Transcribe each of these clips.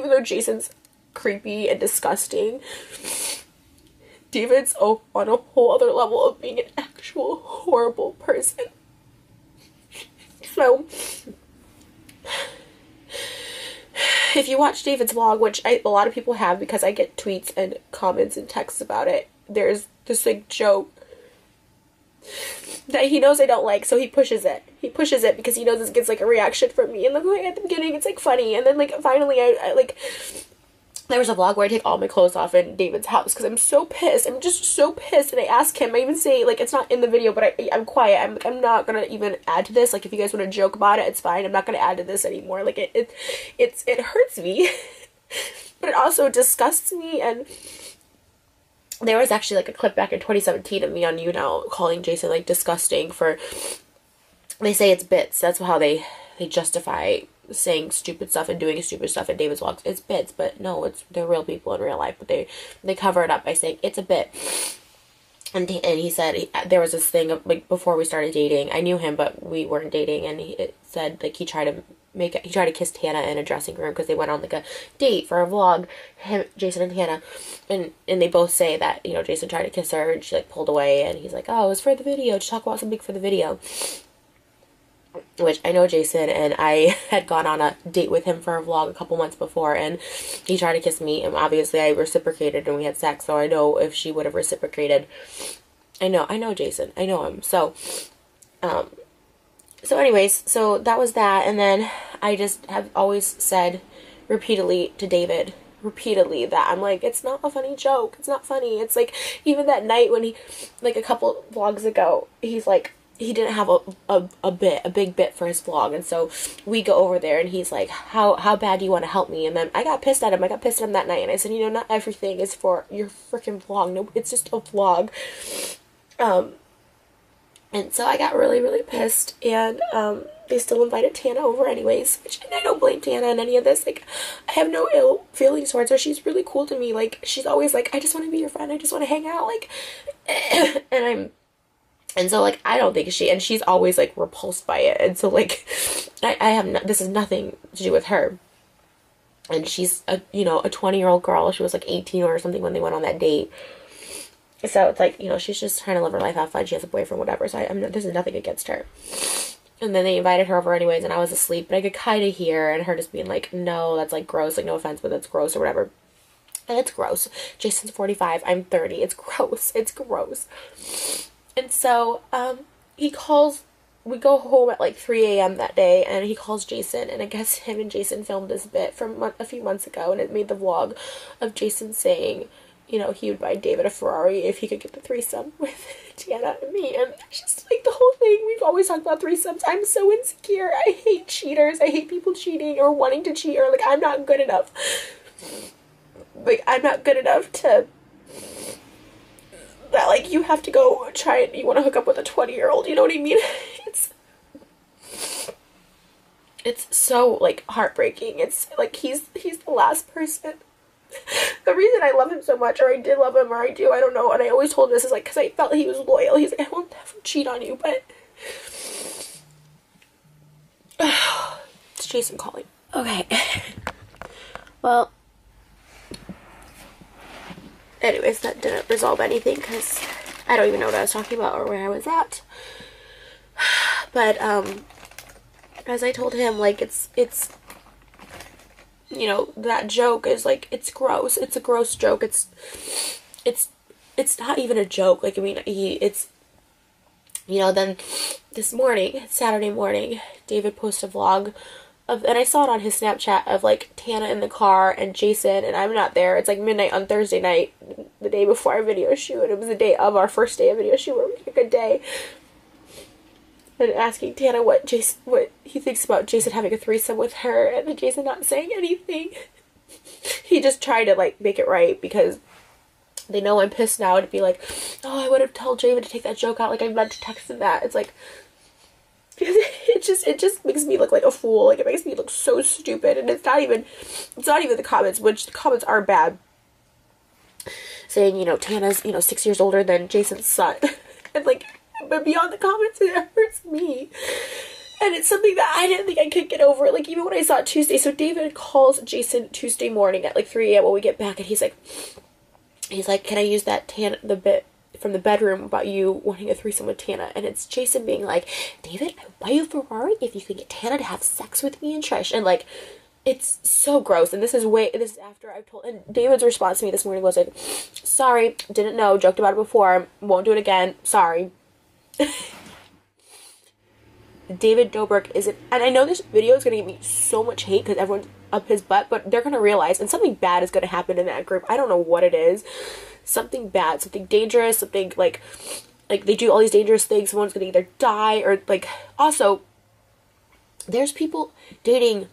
even though Jason's creepy and disgusting, David's on a whole other level of being an actual horrible person. So, if you watch David's vlog, which a lot of people have because I get tweets and comments and texts about it, there's this like joke that he knows I don't like, so he pushes it. He pushes it because he knows this gets like a reaction from me. And like at the beginning it's like funny, and then like finally I like, there was a vlog where I take all my clothes off in David's house because I'm so pissed. I'm just so pissed. And I ask him, I even say, like, it's not in the video, but I'm quiet. I'm not gonna even add to this. Like, if you guys want to joke about it, it's fine. I'm not gonna add to this anymore. Like, it hurts me. But it also disgusts me. And there was actually, like, a clip back in 2017 of me on YouNow calling Jason, like, disgusting for, they say it's bits. That's how they justify saying stupid stuff and doing stupid stuff in David's vlogs. It's bits, but no, they're real people in real life, but they cover it up by saying it's a bit. And he said there was this thing of, like, before we started dating, I knew him, but we weren't dating, and it said, like, he tried to kiss Tana in a dressing room because they went on, like, a date for a vlog, Jason and Tana, and they both say that, you know, Jason tried to kiss her and she, like, pulled away, and he's like, oh, it was for the video, to talk about something for the video. Which I know Jason, and I had gone on a date with him for a vlog a couple months before, and he tried to kiss me, and obviously I reciprocated and we had sex, so I know if she would have reciprocated. I know Jason. I know him. So anyways, so that was that, and then I just have always said repeatedly to David, that I'm like, it's not a funny joke. It's not funny. It's like, even that night when he, like, a couple vlogs ago, he's like, he didn't have a big bit for his vlog, and so we go over there and he's like, how bad do you want to help me? And then I got pissed at him. That night, and I said, you know, not everything is for your freaking vlog. No, it's just a vlog. And so I got really pissed, and they still invited Tana over anyways, which, and I don't blame Tana in any of this. Like, I have no ill feelings towards her. She's really cool to me. Like, she's always like, I just want to be your friend. I just want to hang out. Like, and so, like, I don't think she's always, like, repulsed by it. And so, like, this is nothing to do with her. And she's a 20-year-old girl. She was, like, 18 or something when they went on that date. So it's like, you know, she's just trying to live her life, have fun. She has a boyfriend, whatever. So this is nothing against her. And then they invited her over anyways, and I was asleep. But I could kind of hear, and her just being like, no, that's, like, gross. Like, no offense, but that's gross or whatever. And it's gross. Jason's 45. I'm 30. It's gross. It's gross. And so, we go home at like 3 a.m. that day, and he calls Jason, and I guess him and Jason filmed this bit from a few months ago, and it made the vlog of Jason saying, you know, he would buy David a Ferrari if he could get the threesome with Tana and me, and it's just like the whole thing. We've always talked about threesomes. I'm so insecure. I hate cheaters. I hate people cheating or wanting to cheat, or like, I'm not good enough. Like, I'm not good enough to... that, like, you have to go try it, you want to hook up with a 20-year-old, you know what I mean? It's so, like, heartbreaking. It's, like, he's the last person. The reason I love him so much, or I did love him, or I do, I don't know, and I always told him this, is, like, because I felt he was loyal. He's like, I won't ever cheat on you, but... it's Jason calling. Okay. Well... anyways, that didn't resolve anything because I don't even know what I was talking about or where I was at. But, as I told him, like, it's, you know, that joke is, like, it's gross. It's a gross joke. It's not even a joke. Like, I mean, it's, you know, then this morning, Saturday morning, David posted a vlog and I saw it on his Snapchat of, like, Tana in the car and Jason, and I'm not there. It's, like, midnight on Thursday night, the day before our video shoot, and it was the day of our first day of video shoot, where we had a good day. And asking Tana what he thinks about Jason having a threesome with her, and Jason not saying anything. He just tried to, like, make it right, because they know I'm pissed now, to be like, oh, I would have told David to take that joke out, like, I meant to text him that. It's like... it just makes me look like a fool. Like, it makes me look so stupid, and it's not even the comments, which the comments are bad, saying, you know, Tana's, you know, 6 years older than Jason's son. And, like, but beyond the comments, it hurts me. And it's something that I didn't think I could get over. Like, even when I saw it Tuesday. So David calls Jason Tuesday morning at like 3 a.m. when we get back. And he's like, can I use that the bit from the bedroom about you wanting a threesome with Tana? And it's Jason being like, David, I would buy you a Ferrari if you could get Tana to have sex with me and Trish. And like, it's so gross. And this is after I've told, and David's response to me this morning was like, sorry, didn't know, joked about it before, won't do it again, sorry. David Dobrik isn't, and I know this video is going to give me so much hate because everyone's up his butt, but they're going to realize, and something bad is going to happen in that group. I don't know what it is. Something bad, something dangerous, something like they do all these dangerous things. Someone's going to either die or like, also, there's people dating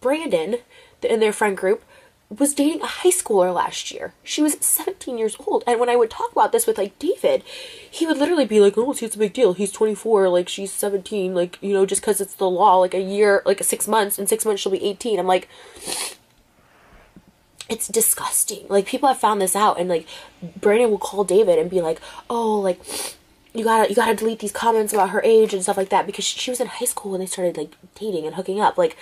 Brandon in their friend group was dating a high schooler last year. She was 17 years old. And when I would talk about this with like David, he would literally be like, oh, see, it's a big deal. He's 24, like she's 17, like, you know, just because it's the law, like a year, like 6 months, in 6 months she'll be 18. I'm like, it's disgusting. Like, people have found this out, and like Brandon will call David and be like, oh, like, you gotta delete these comments about her age and stuff like that, because she was in high school when they started like dating and hooking up. Like,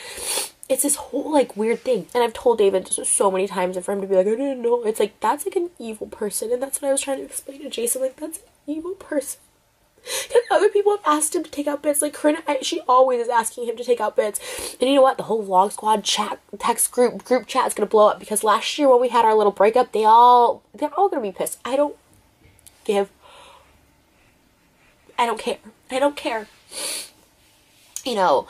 it's this whole like weird thing. And I've told David so many times, and for him to be like, I didn't know, it's like, that's like an evil person. And that's what I was trying to explain to Jason, like, that's an evil person. Because other people have asked him to take out bits. Like, Corinna, she always is asking him to take out bits. And you know what? The whole Vlog Squad text group chat is gonna blow up, because last year when we had our little breakup, they're all gonna be pissed. I don't care. I don't care. You know,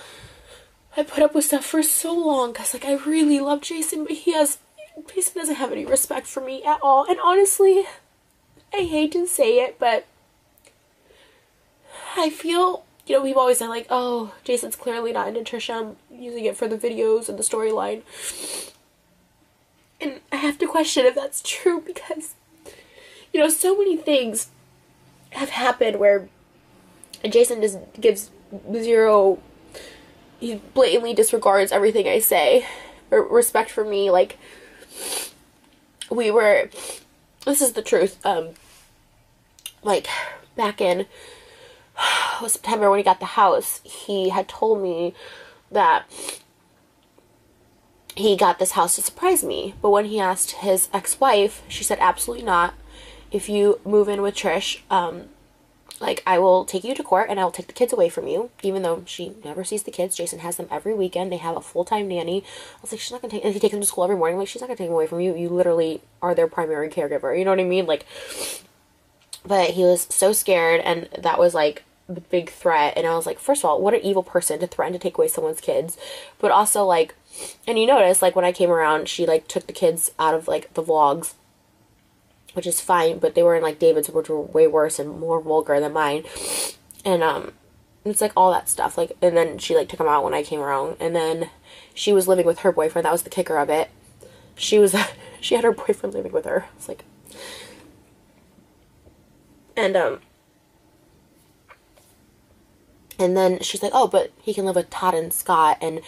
I put up with stuff for so long because, like, I really love Jason, but Jason doesn't have any respect for me at all. And honestly, I hate to say it, but I feel, you know, we've always said, like, oh, Jason's clearly not into Trisha. I'm using it for the videos and the storyline. And I have to question if that's true, because, you know, so many things have happened where Jason just gives zero, he blatantly disregards everything I say, or respect for me. Like, this is the truth, like, back in September when he got the house, he had told me that he got this house to surprise me. But when he asked his ex-wife, she said, absolutely not. If you move in with Trish, like, I will take you to court and I will take the kids away from you, even though she never sees the kids. Jason has them every weekend. They have a full-time nanny. I was like, she's not gonna take, and he takes them to school every morning. I'm like, she's not gonna take them away from you. You literally are their primary caregiver. You know what I mean? Like, but he was so scared, and that was like the big threat. And I was like, first of all, what an evil person to threaten to take away someone's kids. But also, like, and you notice, like, when I came around, she like took the kids out of like the vlogs, which is fine, but they were in like David's, which were way worse and more vulgar than mine. And it's like all that stuff. Like, and then she like took them out when I came around, and then she was living with her boyfriend. That was the kicker of it. She had her boyfriend living with her. It's like, and then she's like, oh, but he can live with Todd and Scott. And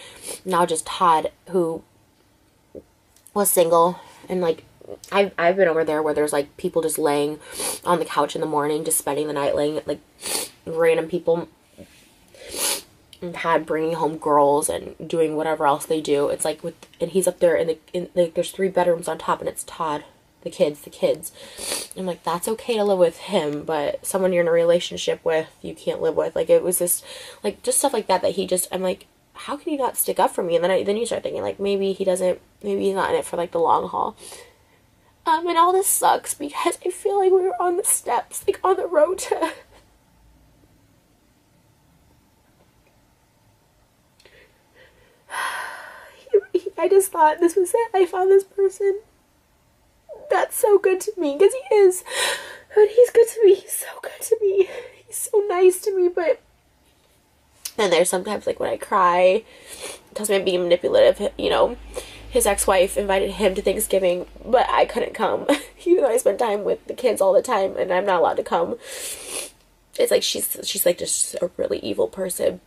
now just Todd, who was single, and like, I've been over there where there's like people just laying on the couch in the morning, just spending the night, laying, like, random people, and Todd bringing home girls and doing whatever else they do. It's like, and he's up there like, there's 3 bedrooms on top, and it's Todd, the kids. I'm like, that's okay to live with him, but someone you're in a relationship with, you can't live with. Like, it was this, like, just stuff like that he just, I'm like, how can you not stick up for me? And then you start thinking, like, maybe he's not in it for like the long haul. And all this sucks because I feel like we were on the steps, like on the road to I just thought this was it. I found this person that's so good to me, because he is. But he's good to me. He's so good to me. He's so nice to me, but then there's sometimes, like, when I cry, tells me I'm being manipulative, you know. His ex-wife invited him to Thanksgiving, but I couldn't come, even though I spend time with the kids all the time, and I'm not allowed to come. It's like she's like just a really evil person.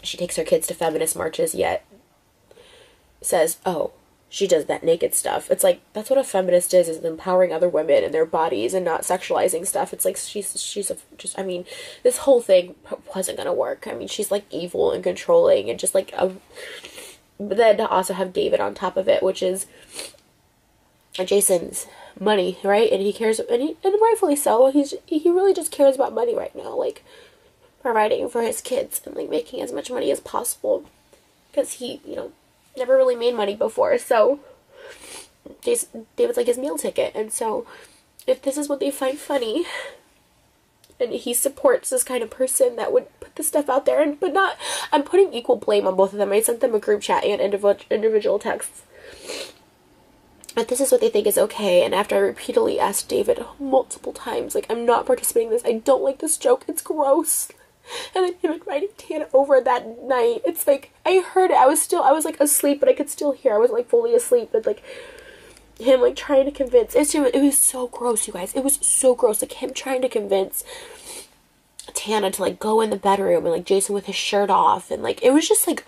She takes her kids to feminist marches, yet says, oh, she does that naked stuff. It's like, that's what a feminist is empowering other women and their bodies and not sexualizing stuff. It's like, I mean, this whole thing wasn't gonna work. I mean, she's like evil and controlling and just like but then to also have David on top of it, which is Jason's money, right? And he cares, and rightfully so. He really just cares about money right now, like providing for his kids and like making as much money as possible, because he, never really made money before. So David's like his meal ticket. And so if this is what they find funny, and he supports this kind of person that would put this stuff out there, but not, I'm putting equal blame on both of them. I sent them a group chat and individual texts. But this is what they think is okay. And after I repeatedly asked David multiple times, like, I'm not participating in this, I don't like this joke, it's gross. And then him inviting Tana over that night, it's like, I heard it, I was like asleep, but I could still hear, I was like fully asleep, but like, him like trying to convince, it was so gross, you guys, it was so gross, like him trying to convince Tana to like go in the bedroom, and like Jason with his shirt off, and like, it was just like,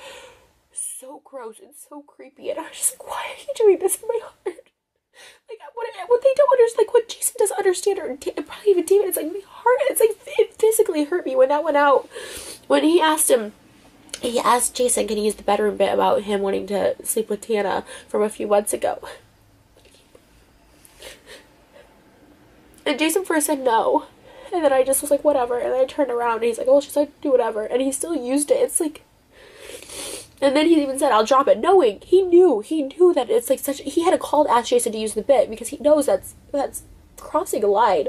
so gross and so creepy, and I was just like, why are you doing this in my heart? Like, what they don't understand, like, what Jason doesn't understand, or probably even David, it's like, my heart, it's like, it physically hurt me when that went out. When he asked Jason, can he use the bedroom bit about him wanting to sleep with Tana from a few months ago? And Jason first said no, and then I just was like, whatever, and then I turned around, and he's like, oh, she said do whatever, and he still used it. It's like, and then he even said, I'll drop it, knowing, he knew that it's like such, he had to call to ask Jason to use the bit, because he knows that's crossing a line.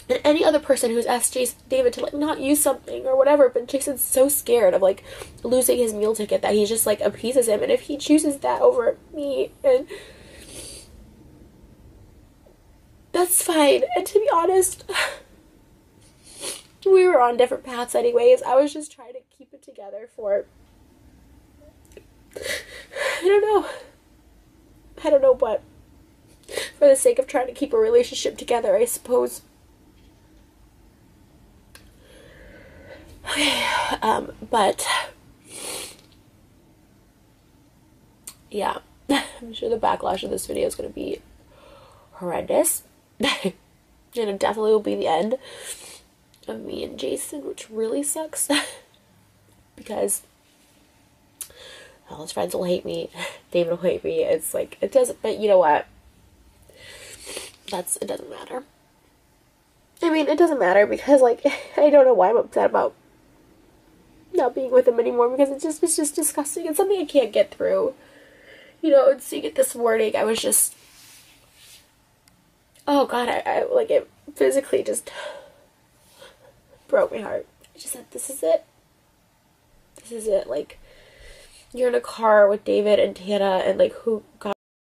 And any other person who's asked David to like not use something or whatever, but Jason's so scared of like losing his meal ticket that he just like appeases him, and if he chooses that over me, and that's fine. And to be honest, we were on different paths anyways. I was just trying to keep it together for, I don't know, but for the sake of trying to keep a relationship together, I suppose. But yeah, I'm sure the backlash of this video is going to be horrendous. And it definitely will be the end of me and Jason, which really sucks. Because all his friends will hate me, David will hate me. It's like, it doesn't, but you know what? It doesn't matter. I mean, it doesn't matter because, like, I don't know why I'm upset about not being with him anymore, because it's just disgusting. It's something I can't get through. And seeing it this morning, I was just, oh god, I like, it physically just broke my heart. I just said, this is it. This is it. Like, you're in a car with David and Tana, and like, who, God